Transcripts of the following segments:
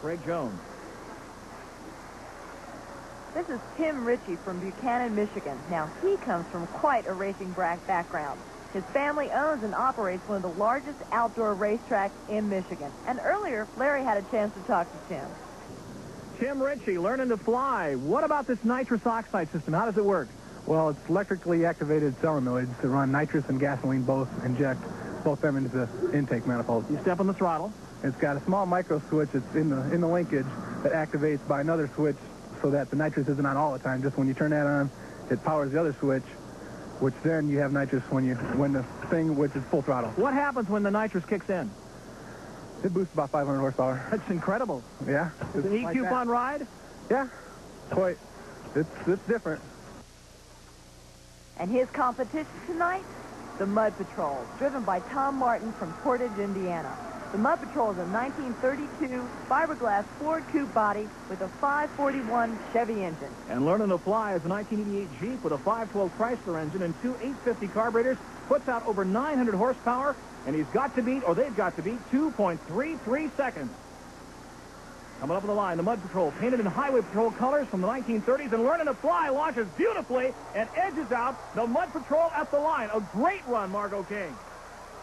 Greg Jones. This is Tim Ritchie from Buchanan, Michigan. Now, he comes from quite a racing background. His family owns and operates one of the largest outdoor racetracks in Michigan. And earlier, Larry had a chance to talk to Tim. Tim Ritchie, learning to fly. What about this nitrous oxide system? How does it work? Well, it's electrically activated solenoids that run nitrous and gasoline both, inject both them into the intake manifold. You step on the throttle. It's got a small micro switch that's in the linkage that activates by another switch so that the nitrous isn't on all the time. Just when you turn that on, it powers the other switch, which then you have nitrous when the thing, which is full throttle. What happens when the nitrous kicks in? It boosts about 500 horsepower. That's incredible. Yeah. It's an EQ fun ride? Yeah. Quite. It's different. And his competition tonight, the Mud Patrol, driven by Tom Martin from Portage, Indiana. The Mud Patrol is a 1932 fiberglass Ford coupe body with a 541 Chevy engine. And learning to fly is a 1988 Jeep with a 512 Chrysler engine and two 850 carburetors, puts out over 900 horsepower, and he's got to beat, or they've got to beat, 2.33 seconds. Coming up on the line, the Mud Patrol, painted in Highway Patrol colors from the 1930s, and learning to fly, launches beautifully and edges out the Mud Patrol at the line. A great run, Margo King.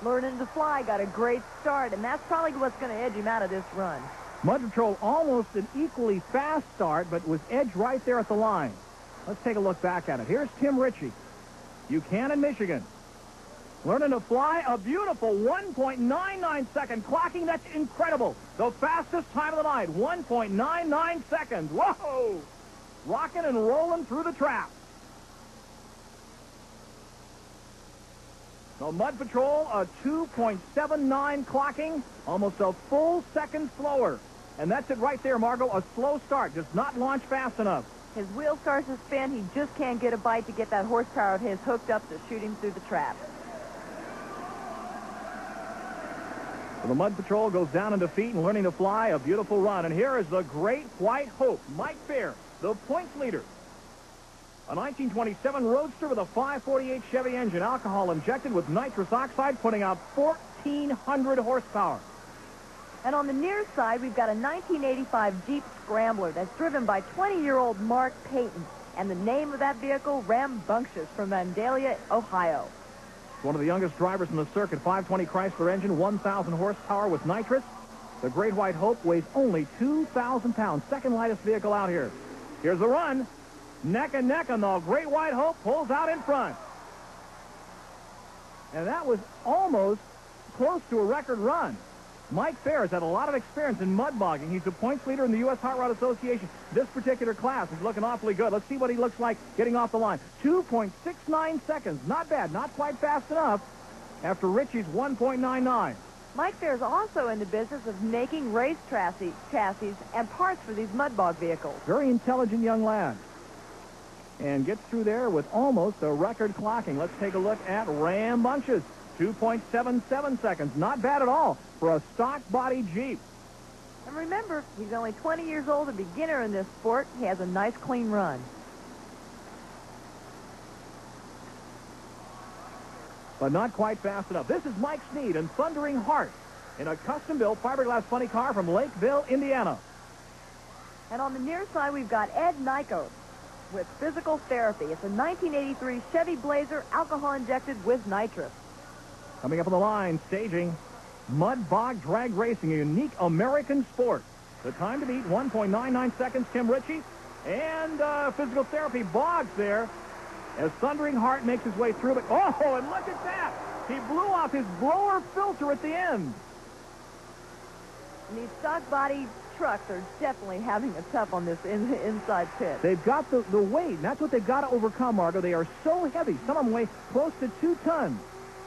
Learning to fly got a great start, and that's probably what's going to edge him out of this run. Mud Patrol almost an equally fast start, but was edged right there at the line. Let's take a look back at it. Here's Tim Ritchie, Buchanan, Michigan. Learning to fly, a beautiful 1.99 second clocking. That's incredible. The fastest time of the night, 1.99 seconds. Whoa! Rocking and rolling through the trap. So Mud Patrol, a 2.79 clocking, almost a full second slower. And that's it right there, Margo. A slow start, does not launch fast enough. His wheel starts to spin. He just can't get a bite to get that horsepower of his hooked up to shoot him through the trap. So the Mud Patrol goes down in defeat and learning to fly. A beautiful run. And here is the Great White Hope, Mike Fair, the points leader. A 1927 Roadster with a 548 Chevy engine, alcohol injected with nitrous oxide, putting out 1,400 horsepower. And on the near side, we've got a 1985 Jeep Scrambler that's driven by 20-year-old Mark Payton. And the name of that vehicle, Rambunctious, from Vandalia, Ohio. One of the youngest drivers in the circuit, 520 Chrysler engine, 1,000 horsepower with nitrous. The Great White Hope weighs only 2,000 pounds. Second lightest vehicle out here. Here's the run. Neck and neck, and the Great White Hope pulls out in front. And that was almost close to a record run. Mike Fair has had a lot of experience in mud bogging. He's the points leader in the USHRA Association. This particular class is looking awfully good. Let's see what he looks like getting off the line. 2.69 seconds. Not bad. Not quite fast enough after Ritchie's 1.99. Mike Fair is also in the business of making race chassis and parts for these mud bog vehicles. Very intelligent young lad. And gets through there with almost a record clocking. Let's take a look at Rambunctious. 2.77 seconds. Not bad at all for a stock body Jeep. And remember, he's only 20 years old, a beginner in this sport. He has a nice, clean run. But not quite fast enough. This is Mike Sneed and Thundering Heart in a custom-built fiberglass funny car from Lakeville, Indiana. And on the near side, we've got Ed Nikos with physical therapy. It's a 1983 Chevy Blazer, alcohol injected with nitrous. Coming up on the line, staging mud bog drag racing, a unique American sport. The time to beat, 1.99 seconds, Tim Ritchie. And physical therapy Boggs there as Thundering Heart makes his way through. But, oh, and look at that. He blew off his blower filter at the end. And these stock body trucks are definitely having a tough on this inside pit. They've got the weight, and that's what they've got to overcome, Margo. They are so heavy. Some of them weigh close to 2 tons.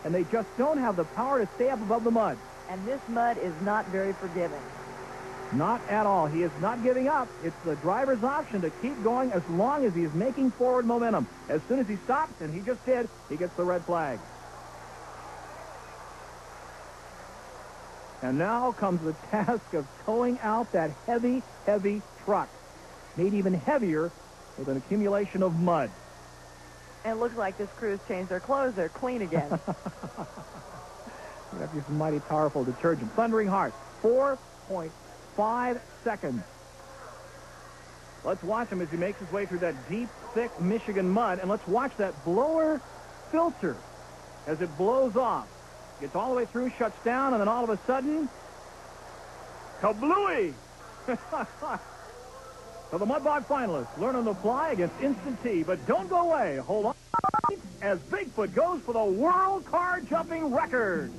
And they just don't have the power to stay up above the mud. And this mud is not very forgiving. Not at all. He is not giving up. It's the driver's option to keep going as long as he is making forward momentum. As soon as he stops, and he just did, he gets the red flag. And now comes the task of towing out that heavy, heavy truck. Made even heavier with an accumulation of mud. And it looks like this crew's changed their clothes. They're clean again. You have to use some mighty powerful detergent. Thundering Heart, 4.7 5 seconds. Let's watch him as he makes his way through that deep, thick Michigan mud, and let's watch that blower filter as it blows off. Gets all the way through, shuts down, and then all of a sudden, kablooey! So the Mudbog finalists learn on the fly against Instant Tea, but don't go away. Hold on as Bigfoot goes for the world car jumping record.